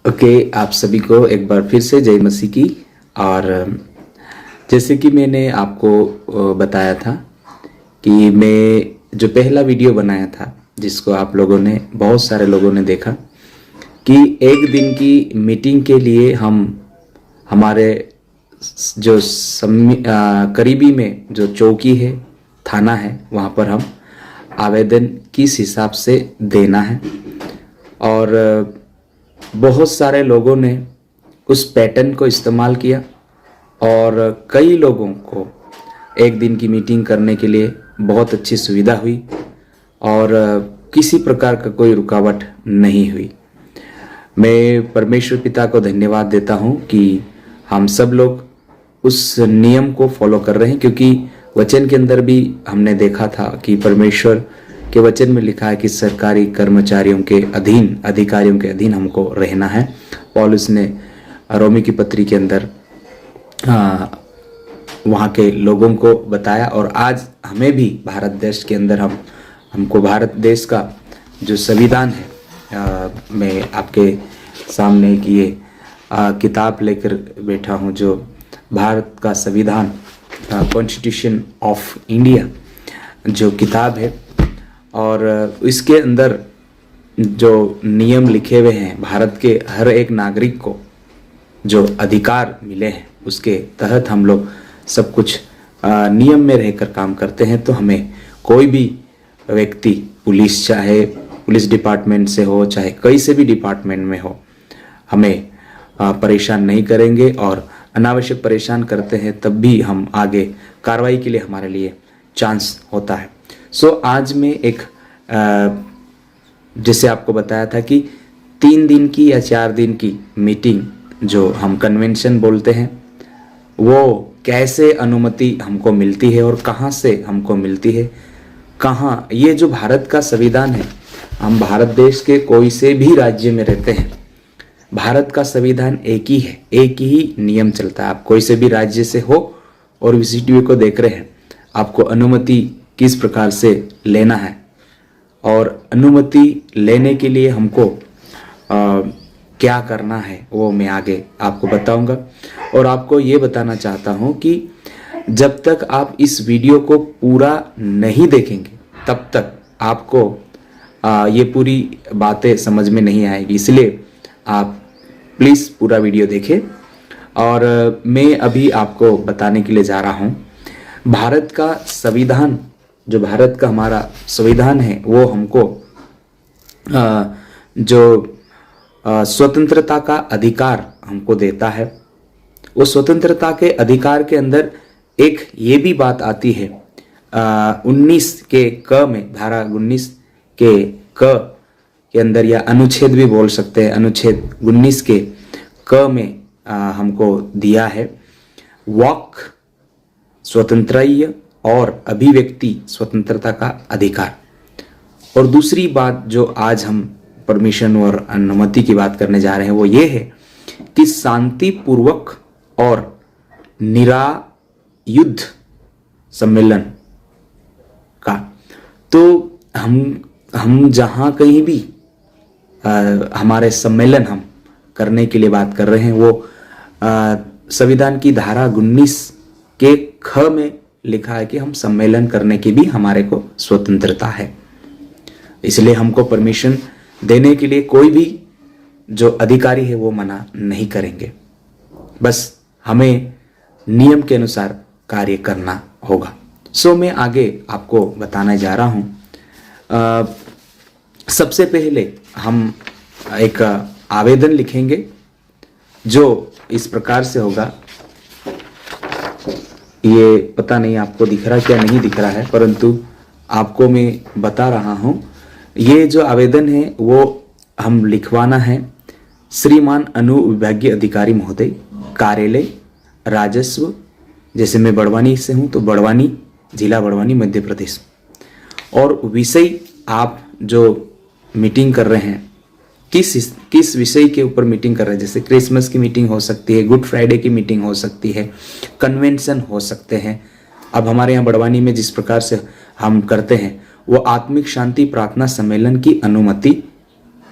Okay, आप सभी को एक बार फिर से जय मसीह की। और जैसे कि मैंने आपको बताया था कि मैं जो पहला वीडियो बनाया था जिसको आप लोगों ने बहुत सारे लोगों ने देखा कि एक दिन की मीटिंग के लिए हम हमारे जो करीबी में जो चौकी है, थाना है, वहाँ पर हम आवेदन किस हिसाब से देना है। और बहुत सारे लोगों ने उस पैटर्न को इस्तेमाल किया और कई लोगों को एक दिन की मीटिंग करने के लिए बहुत अच्छी सुविधा हुई और किसी प्रकार का कोई रुकावट नहीं हुई। मैं परमेश्वर पिता को धन्यवाद देता हूँ कि हम सब लोग उस नियम को फॉलो कर रहे हैं, क्योंकि वचन के अंदर भी हमने देखा था कि परमेश्वर के वचन में लिखा है कि सरकारी कर्मचारियों के अधीन, अधिकारियों के अधीन हमको रहना है। पौलुस ने रोमी की पत्री के अंदर वहाँ के लोगों को बताया और आज हमें भी भारत देश के अंदर हमको भारत देश का जो संविधान है, मैं आपके सामने एक ये किताब लेकर बैठा हूँ जो भारत का संविधान, कॉन्स्टिट्यूशन ऑफ इंडिया जो किताब है, और इसके अंदर जो नियम लिखे हुए हैं भारत के हर एक नागरिक को जो अधिकार मिले हैं उसके तहत हम लोग सब कुछ नियम में रहकर काम करते हैं। तो हमें कोई भी व्यक्ति, पुलिस चाहे पुलिस डिपार्टमेंट से हो चाहे कहीं से भी डिपार्टमेंट में हो, हमें परेशान नहीं करेंगे और अनावश्यक परेशान करते हैं तब भी हम आगे कार्रवाई के लिए हमारे लिए चांस होता है। सो आज मैं एक जैसे आपको बताया था कि 3 दिन की या 4 दिन की मीटिंग जो हम कन्वेंशन बोलते हैं, वो कैसे अनुमति हमको मिलती है और कहाँ से हमको मिलती है, कहाँ। ये जो भारत का संविधान है, हम भारत देश के कोई से भी राज्य में रहते हैं, भारत का संविधान एक ही है, एक ही नियम चलता है। आप कोई से भी राज्य से हो और वीसीटीवी को देख रहे हैं, आपको अनुमति किस प्रकार से लेना है और अनुमति लेने के लिए हमको क्या करना है वो मैं आगे आपको बताऊंगा। और आपको ये बताना चाहता हूँ कि जब तक आप इस वीडियो को पूरा नहीं देखेंगे तब तक आपको ये पूरी बातें समझ में नहीं आएगी, इसलिए आप प्लीज़ पूरा वीडियो देखें। और मैं अभी आपको बताने के लिए जा रहा हूँ भारत का संविधान, जो भारत का हमारा संविधान है वो हमको जो स्वतंत्रता का अधिकार हमको देता है। वो स्वतंत्रता के अधिकार के अंदर एक ये भी बात आती है 19 के क में, धारा 19 के क के अंदर, या अनुच्छेद भी बोल सकते हैं, अनुच्छेद 19 के क में हमको दिया है वाक स्वतंत्रय और अभिव्यक्ति स्वतंत्रता का अधिकार। और दूसरी बात जो आज हम परमिशन और अनुमति की बात करने जा रहे हैं वो ये है कि शांतिपूर्वक और निरायुध सम्मेलन का। तो हम जहाँ कहीं भी हमारे सम्मेलन हम करने के लिए बात कर रहे हैं वो संविधान की धारा 19 के ख में लिखा है कि हम सम्मेलन करने की भी हमारे को स्वतंत्रता है। इसलिए हमको परमिशन देने के लिए कोई भी जो अधिकारी है वो मना नहीं करेंगे, बस हमें नियम के अनुसार कार्य करना होगा। सो मैं आगे आपको बताने जा रहा हूँ। सबसे पहले हम एक आवेदन लिखेंगे जो इस प्रकार से होगा। ये पता नहीं आपको दिख रहा क्या नहीं दिख रहा है, परंतु आपको मैं बता रहा हूँ। ये जो आवेदन है वो हम लिखवाना है श्रीमान अनुविभागीय अधिकारी महोदय, कार्यालय राजस्व, जैसे मैं बड़वानी से हूँ तो बड़वानी, जिला बड़वानी, मध्य प्रदेश। और विषय आप जो मीटिंग कर रहे हैं किस विषय के ऊपर मीटिंग कर रहे हैं, जैसे क्रिसमस की मीटिंग हो सकती है, गुड फ्राइडे की मीटिंग हो सकती है, कन्वेंशन हो सकते हैं। अब हमारे यहाँ बड़वानी में जिस प्रकार से हम करते हैं वो आत्मिक शांति प्रार्थना सम्मेलन की अनुमति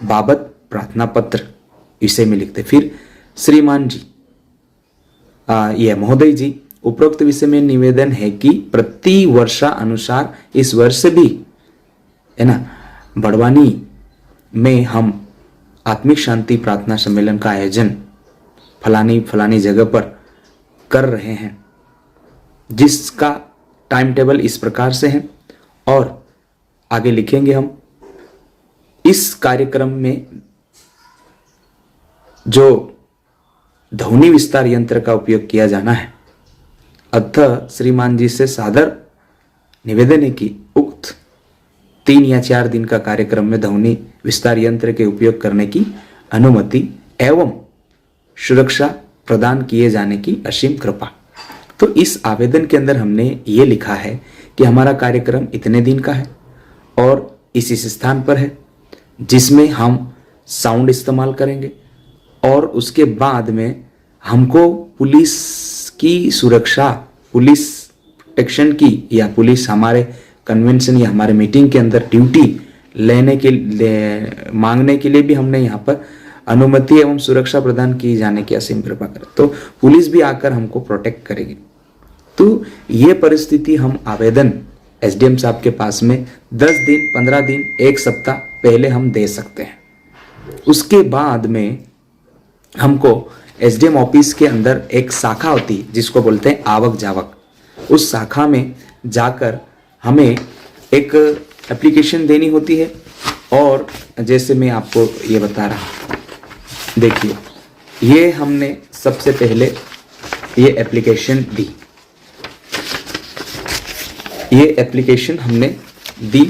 बाबत प्रार्थना पत्र विषय में लिखते। फिर श्रीमान जी, ये महोदय जी, उपरोक्त विषय में निवेदन है कि प्रति वर्षा अनुसार इस वर्ष भी है ना बड़वानी में हम आत्मिक शांति प्रार्थना सम्मेलन का आयोजन फलानी जगह पर कर रहे हैं, जिसका टाइम टेबल इस प्रकार से है। और आगे लिखेंगे हम, इस कार्यक्रम में जो ध्वनि विस्तार यंत्र का उपयोग किया जाना है। अतः श्रीमान जी से सादर निवेदन है कि उक्त 3 या 4 दिन का कार्यक्रम में ध्वनि विस्तार यंत्र के उपयोग करने की अनुमति एवं सुरक्षा प्रदान किए जाने की असीम कृपा। तो इस आवेदन के अंदर हमने ये लिखा है कि हमारा कार्यक्रम इतने दिन का है और इस स्थान पर है, जिसमें हम साउंड इस्तेमाल करेंगे और उसके बाद में हमको पुलिस की सुरक्षा, पुलिस प्रोटेक्शन की या पुलिस हमारे कन्वेंशन या हमारे मीटिंग के अंदर ड्यूटी मांगने के लिए भी हमने यहाँ पर अनुमति एवं सुरक्षा प्रदान की जाने की असीम कृपा करें। तो पुलिस भी आकर हमको प्रोटेक्ट करेगी। तो ये परिस्थिति हम आवेदन एसडीएम साहब के पास में 10 दिन, 15 दिन, 1 सप्ताह पहले हम दे सकते हैं। उसके बाद में हमको एसडीएम ऑफिस के अंदर एक शाखा होती है जिसको बोलते हैं आवक जावक। उस शाखा में जाकर हमें एक एप्लीकेशन देनी होती है। और जैसे मैं आपको ये बता रहा हूँ, देखिए ये हमने सबसे पहले ये एप्लीकेशन दी, ये एप्लीकेशन हमने दी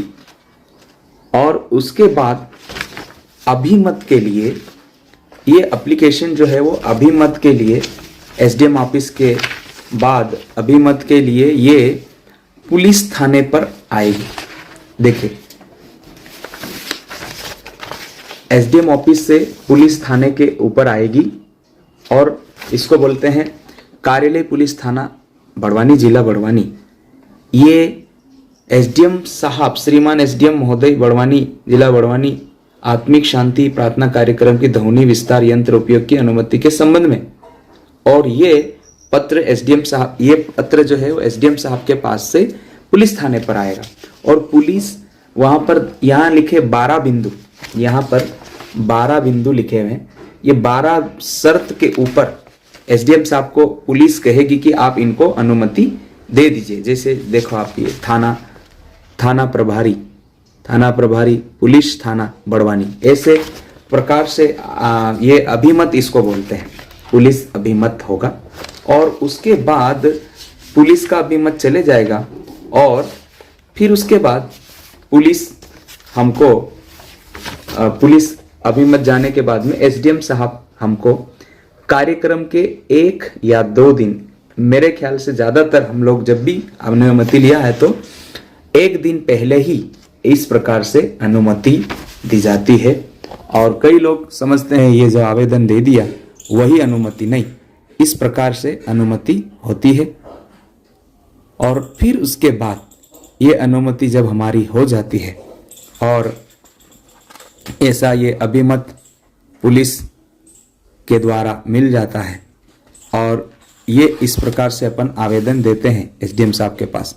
और उसके बाद अभिमत के लिए ये एप्लीकेशन जो है वो अभिमत के लिए एसडीएम ऑफिस के बाद अभिमत के लिए ये पुलिस थाने पर आएगी। देखिए एसडीएम ऑफिस से पुलिस थाने के ऊपर आएगी और इसको बोलते हैं कार्यालय पुलिस थाना बड़वानी, जिला बड़वानी। ये एसडीएम साहब, श्रीमान एसडीएम महोदय बड़वानी, जिला बड़वानी, आत्मिक शांति प्रार्थना कार्यक्रम की ध्वनि विस्तार यंत्र उपयोग की अनुमति के संबंध में। और ये पत्र एसडीएम साहब, ये पत्र जो है वो एसडीएम साहब के पास से पुलिस थाने पर आएगा और पुलिस वहां पर, यहाँ लिखे 12 बिंदु, यहाँ पर 12 बिंदु लिखे हुए हैं। ये 12 शर्त के ऊपर एसडीएम साहब को पुलिस कहेगी कि आप इनको अनुमति दे दीजिए। जैसे देखो आप, ये थाना प्रभारी पुलिस थाना बड़वानी, ऐसे प्रकार से ये अभिमत इसको बोलते हैं, पुलिस अभिमत होगा। और उसके बाद पुलिस का अभिमत चले जाएगा और फिर उसके बाद पुलिस हमको पुलिस अभिमत जाने के बाद में एसडीएम साहब हमको कार्यक्रम के 1 या 2 दिन, मेरे ख्याल से ज़्यादातर हम लोग जब भी अनुमति लिया है तो 1 दिन पहले ही इस प्रकार से अनुमति दी जाती है। और कई लोग समझते हैं ये जो आवेदन दे दिया वही अनुमति, नहीं, इस प्रकार से अनुमति होती है। और फिर उसके बाद ये अनुमति जब हमारी हो जाती है और ऐसा ये अभिमत पुलिस के द्वारा मिल जाता है और ये इस प्रकार से अपन आवेदन देते हैं एसडीएम साहब के पास।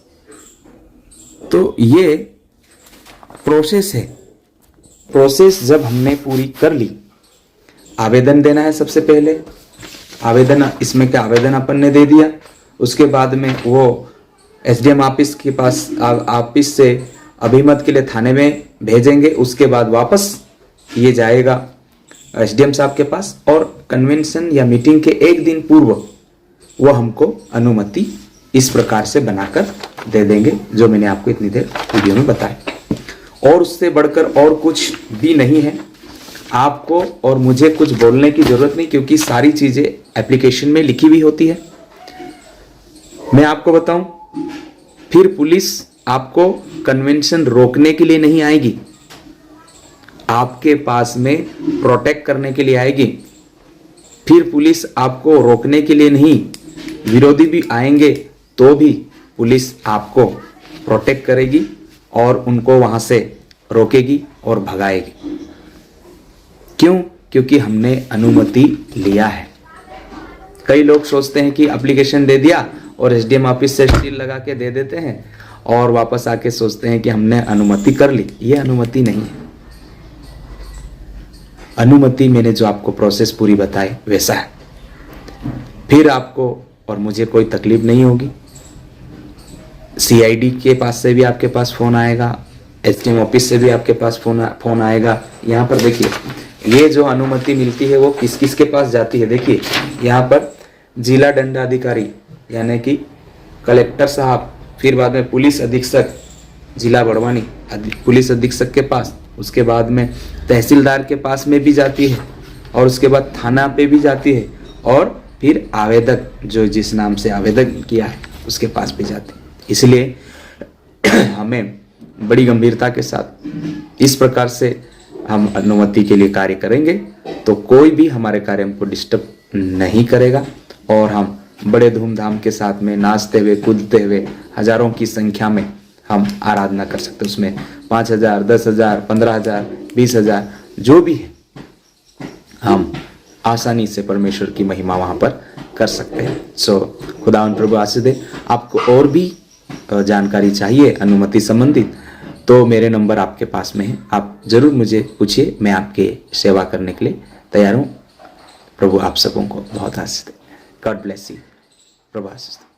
तो ये प्रोसेस है। प्रोसेस जब हमने पूरी कर ली, आवेदन देना है सबसे पहले, आवेदन इसमें क्या आवेदन अपन ने दे दिया, उसके बाद में वो एसडीएम ऑफिस के पास ऑफिस से अभिमत के लिए थाने में भेजेंगे। उसके बाद वापस ये जाएगा एसडीएम साहब के पास और कन्वेंशन या मीटिंग के 1 दिन पूर्व वो हमको अनुमति इस प्रकार से बनाकर दे देंगे, जो मैंने आपको इतनी देर वीडियो में बताया। और उससे बढ़कर और कुछ भी नहीं है। आपको और मुझे कुछ बोलने की जरूरत नहीं, क्योंकि सारी चीजें एप्लीकेशन में लिखी हुई होती है। मैं आपको बताऊं, फिर पुलिस आपको कन्वेंशन रोकने के लिए नहीं आएगी, आपके पास में प्रोटेक्ट करने के लिए आएगी। फिर पुलिस आपको रोकने के लिए नहीं, विरोधी भी आएंगे तो भी पुलिस आपको प्रोटेक्ट करेगी और उनको वहां से रोकेगी और भगाएगी। क्यों? क्योंकि हमने अनुमति लिया है। कई लोग सोचते हैं कि एप्लीकेशन दे दिया और एसडीएम ऑफिस से सील लगा के दे देते हैं और वापस आके सोचते हैं कि हमने अनुमति कर ली। ये अनुमति नहीं है। अनुमति मैंने जो आपको प्रोसेस पूरी बताई वैसा है। फिर आपको और मुझे कोई तकलीफ नहीं होगी। सीआईडी के पास से भी आपके पास फ़ोन आएगा, एसडीएम ऑफिस से भी आपके पास फ़ोन आएगा। यहाँ पर देखिए, ये जो अनुमति मिलती है वो किस किस के पास जाती है। देखिए यहाँ पर जिला दंडाधिकारी यानी कि कलेक्टर साहब, फिर बाद में पुलिस अधीक्षक जिला बड़वानी पुलिस अधीक्षक के पास, उसके बाद में तहसीलदार के पास में भी जाती है और उसके बाद थाना पे भी जाती है और फिर आवेदक जो जिस नाम से आवेदन किया है उसके पास भी जाती है। इसलिए हमें बड़ी गंभीरता के साथ इस प्रकार से हम अनुमति के लिए कार्य करेंगे तो कोई भी हमारे कार्य को डिस्टर्ब नहीं करेगा और हम बड़े धूमधाम के साथ में नाचते हुए कूदते हुए हजारों की संख्या में हम आराधना कर सकते हैं। उसमें 5,000, 10,000, 15,000, 20,000 जो भी है, हम आसानी से परमेश्वर की महिमा वहाँ पर कर सकते हैं। सो खुदावंद प्रभु आशीष दे। आपको और भी जानकारी चाहिए अनुमति संबंधित तो मेरे नंबर आपके पास में है, आप जरूर मुझे पूछिए, मैं आपके सेवा करने के लिए तैयार हूँ। प्रभु आप सबों को बहुत आशीष दे। God bless you. प्रभु आशीष दे।